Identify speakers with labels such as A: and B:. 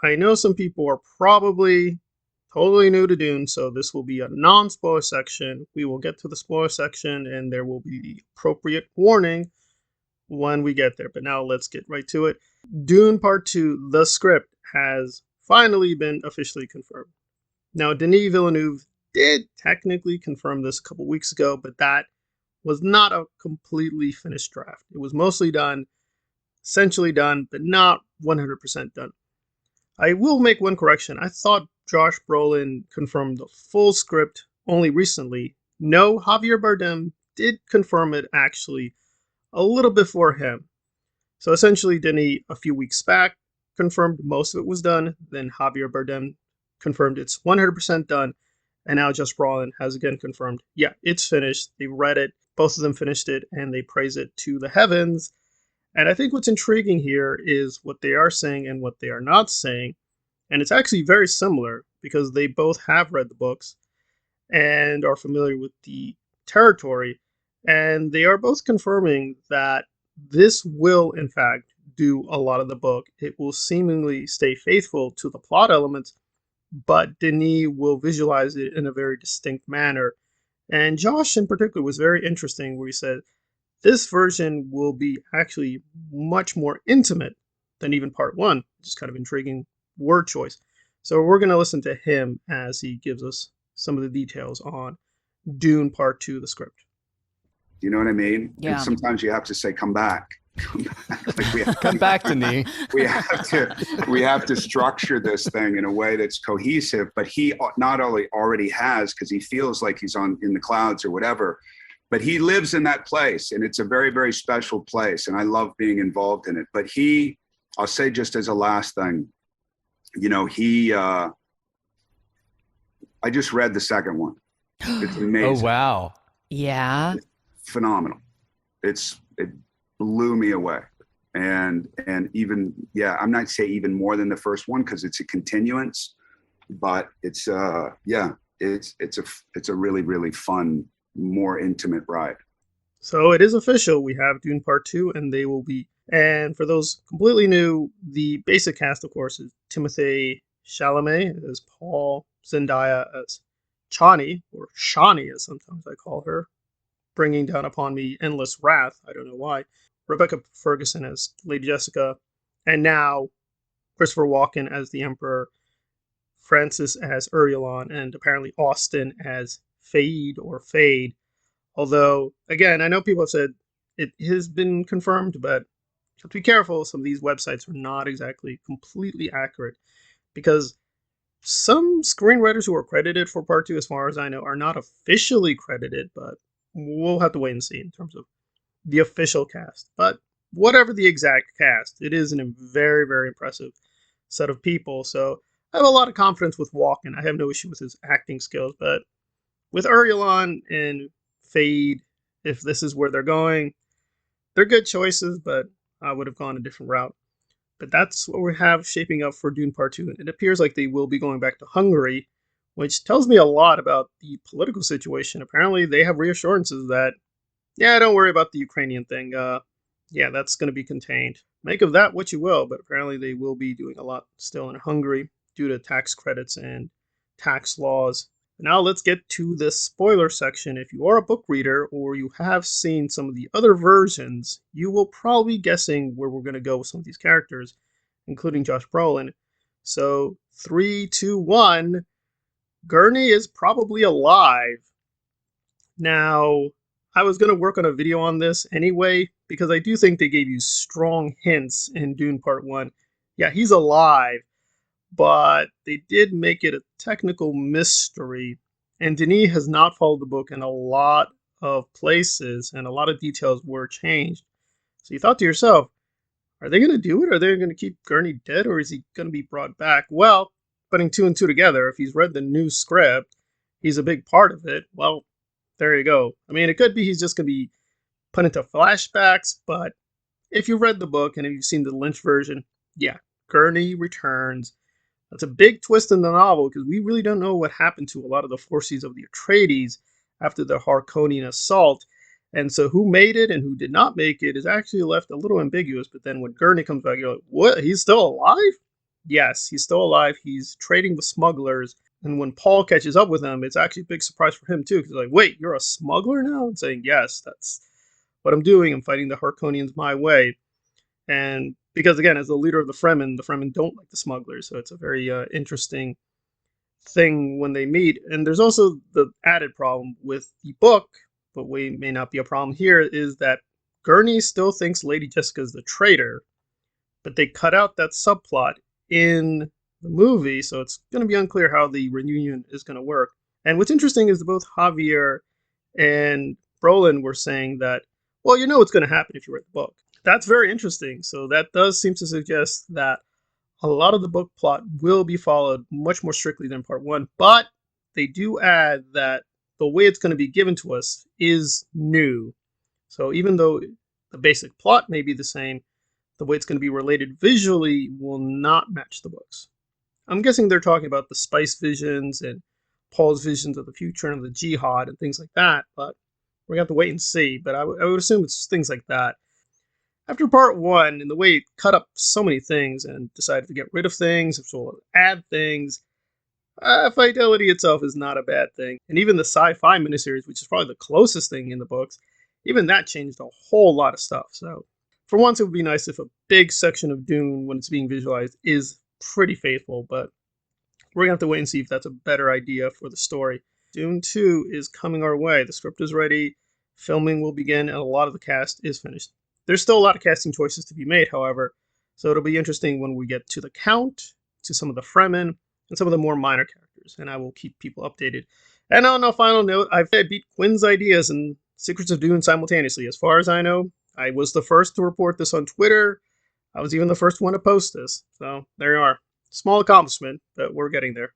A: I know some people are probably totally new to Dune, so this will be a non-spoiler section. We will get to the spoiler section, and there will be the appropriate warning when we get there. But now let's get right to it. Dune Part 2, the script, has finally been officially confirmed. Now, Denis Villeneuve did technically confirm this a couple weeks ago, but that was not a completely finished draft. It was mostly done, essentially done, but not 100% done. I will make one correction. I thought Josh Brolin confirmed the full script only recently. No, Javier Bardem did confirm it actually a little before him. So essentially, Denis, a few weeks back, confirmed most of it was done. Then Javier Bardem confirmed it's 100% done. And now Josh Brolin has again confirmed, yeah, it's finished. They read it. Both of them finished it, and they praise it to the heavens. And I think what's intriguing here is what they are saying and what they are not saying. And it's actually very similar because they both have read the books and are familiar with the territory. And they are both confirming that this will, in fact, do a lot of the book. It will seemingly stay faithful to the plot elements, but Denis will visualize it in a very distinct manner. And Josh, in particular, was very interesting where he said, this version will be actually much more intimate than even part one, which is kind of intriguing word choice. So we're going to listen to him as he gives us some of the details on Dune Part 2, the script.
B: You know what I mean?
C: Yeah.
B: And sometimes you have to say, come back. Come back. Like
D: Come back to me.
B: we have to structure this thing in a way that's cohesive, but he not only already has, because he feels like he's in the clouds or whatever, but he lives in that place, and it's a very, very special place, and I love being involved in it. But I'll say just as a last thing, I just read the second one. It's amazing.
D: Oh, wow.
C: Yeah.
B: It's phenomenal. It blew me away. And even, I'm not say even more than the first one because it's a continuance, but it's a really, really fun, more intimate ride.
A: So it is official. We have Dune Part 2, and they will be. And for those completely new, the basic cast, of course, is Timothée Chalamet as Paul, Zendaya as Chani, or Shani as sometimes I call her, bringing down upon me endless wrath. I don't know why. Rebecca Ferguson as Lady Jessica, and now Christopher Walken as the Emperor, Francis as Urialon, and apparently Austin as Fade or Fade. Although, again, I know people have said it has been confirmed, but you have to be careful. Some of these websites are not exactly completely accurate because some screenwriters who are credited for Part 2, as far as I know, are not officially credited, but we'll have to wait and see in terms of the official cast. But whatever the exact cast, it is a very, very impressive set of people. So I have a lot of confidence with Walken. I have no issue with his acting skills, but with Urialon and Fade, if this is where they're going, they're good choices, but I would have gone a different route. But that's what we have shaping up for Dune Part 2. It appears like they will be going back to Hungary, which tells me a lot about the political situation. Apparently, they have reassurances that, don't worry about the Ukrainian thing. That's going to be contained. Make of that what you will, but apparently they will be doing a lot still in Hungary due to tax credits and tax laws. Now let's get to the spoiler section. If you are a book reader or you have seen some of the other versions, you will probably be guessing where we're going to go with some of these characters, including Josh Brolin. So 3, 2, 1, Gurney is probably alive. Now, I was going to work on a video on this anyway, because I do think they gave you strong hints in Dune Part 1. Yeah, he's alive, but they did make it a technical mystery. And Denis has not followed the book in a lot of places, and a lot of details were changed. So you thought to yourself, are they going to do it? Are they going to keep Gurney dead, or is he going to be brought back? Well, putting 2 and 2 together, if he's read the new script, he's a big part of it. Well, there you go. I mean, it could be he's just going to be put into flashbacks, but if you read the book and if you've seen the Lynch version, Gurney returns. That's a big twist in the novel because we really don't know what happened to a lot of the forces of the Atreides after the Harkonian assault. And so who made it and who did not make it is actually left a little ambiguous. But then when Gurney comes back, you're like, what? He's still alive? yes, he's still alive. He's trading with smugglers. And when Paul catches up with him, it's actually a big surprise for him, too, because he's like, wait, you're a smuggler now? And saying, yes, that's what I'm doing. I'm fighting the Harkonians my way. And because, again, as the leader of the Fremen don't like the smugglers. So it's a very interesting thing when they meet. And there's also the added problem with the book, but we may not be a problem here, is that Gurney still thinks Lady Jessica's the traitor, but they cut out that subplot in the movie, so it's going to be unclear how the reunion is going to work. And what's interesting is that both Javier and Brolin were saying that, well, you know what's going to happen if you read the book. That's very interesting. So that does seem to suggest that a lot of the book plot will be followed much more strictly than part one, but they do add that the way it's going to be given to us is new. So even though the basic plot may be the same, the way it's going to be related visually will not match the books. I'm guessing they're talking about the spice visions and Paul's visions of the future and the jihad and things like that, but we're going to have to wait and see. But I would assume it's things like that. After part one, and the way it cut up so many things and decided to get rid of things, as well as add things, Fidelity itself is not a bad thing. And even the sci-fi miniseries, which is probably the closest thing in the books, even that changed a whole lot of stuff. So for once, it would be nice if a big section of Dune, when it's being visualized, is pretty faithful, but we're going to have to wait and see if that's a better idea for the story. Dune 2 is coming our way. The script is ready, filming will begin, and a lot of the cast is finished. There's still a lot of casting choices to be made, however, so it'll be interesting when we get to the Count, to some of the Fremen, and some of the more minor characters, and I will keep people updated. And on a final note, I've beat Quinn's ideas and Secrets of Dune simultaneously. As far as I know, I was the first to report this on Twitter. I was even the first one to post this. So there you are. Small accomplishment, but we're getting there.